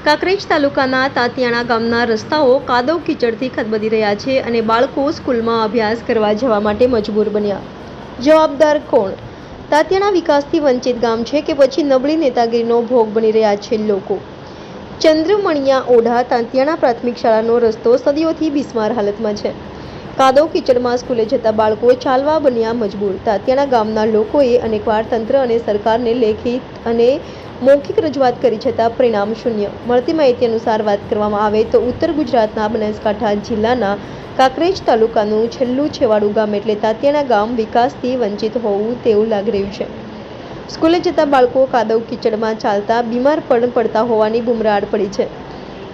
કાંકરેજ તાલુકાના તાતિયાણા ગામના રસ્તાઓ કાદવ કીચડથી ખદબદી રહ્યા છે અને બાળકો સ્કૂલમાં અભ્યાસ કરવા જવા માટે મજબૂર બન્યા. જવાબદાર કોણ? તાતિયાણા વિકાસથી વંચિત ગામ છે કે પછી નબળી નેતાગીરીનો ભોગ બની રહ્યા છે લોકો? ચંદ્રમણિયા ઓઢા તાતિયાણા પ્રાથમિક શાળાનો રસ્તો સદીઓથી બિસ્માર હાલતમાં છે. કાદવ કીચડમાં સ્કૂલે જતા બાળકો ચાલવા બન્યા મજબૂર. તાતિયાણા ગામના લોકોએ અનેકવાર તંત્ર અને સરકારને લેખિત અને મૌખિક રજૂઆત કરી છતાં પરિણામ શૂન્ય. મળતી માહિતી અનુસાર વાત કરવામાં આવે તો ઉત્તર ગુજરાતના બનાસકાંઠા જિલ્લાના કાંકરેજ તાલુકાનું છેલ્લું છેવાડું ગામ એટલે તાતિયાણા ગામ વિકાસથી વંચિત હોવું તેવું લાગી રહ્યું છે. સ્કૂલે જતા બાળકો કાદવ કીચડમાં ચાલતા બીમાર પડતા હોવાની બુમરાડ પડી છે.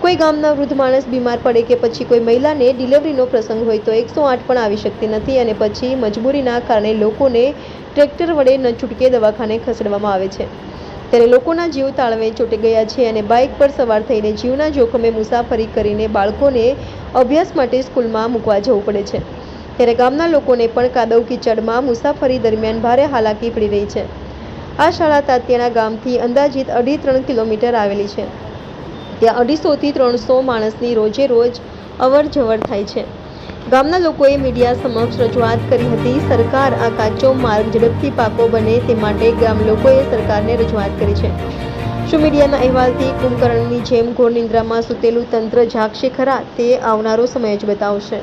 કોઈ ગામના વૃદ્ધ માણસ બીમાર પડે કે પછી કોઈ મહિલાને ડિલિવરીનો પ્રસંગ હોય તો 108 પણ આવી શકતી નથી અને પછી મજબૂરીના કારણે લોકોને ટ્રેક્ટર વડે ન છૂટકે દવાખાને ખસેડવામાં આવે છે. ત્યારે લોકોના જીવ તાળવે ચોંટી ગયા છે અને બાઇક પર સવાર થઈને જીવના જોખમે મુસાફરી કરીને બાળકોને અભ્યાસ માટે સ્કૂલમાં મૂકવા જવું પડે છે. ત્યારે ગામના લોકોને પણ કાદવ કીચડમાં મુસાફરી દરમિયાન ભારે હાલાકી પડી રહી છે. આ શાળા તાતિયાણા ગામથી અંદાજિત 2.5-3 કિલોમીટર આવેલી છે. ત્યાં 250 થી 300 માણસની રોજે રોજ અવર જવર થાય છે. ગામના લોકોએ મીડિયા સમક્ષ રજૂઆત કરી હતી. સરકાર આ કાચો માર્ગ ઝડપથી પાકો બને તે માટે ગામ લોકોએ સરકારને રજૂઆત કરી છે. શું મીડિયાના અહેવાલથી કુંભકર્ણની જેમ ઘોર નિંદ્રામાં સૂતેલું તંત્ર જાગશે ખરા? તે આવનારો સમય જ બતાવશે.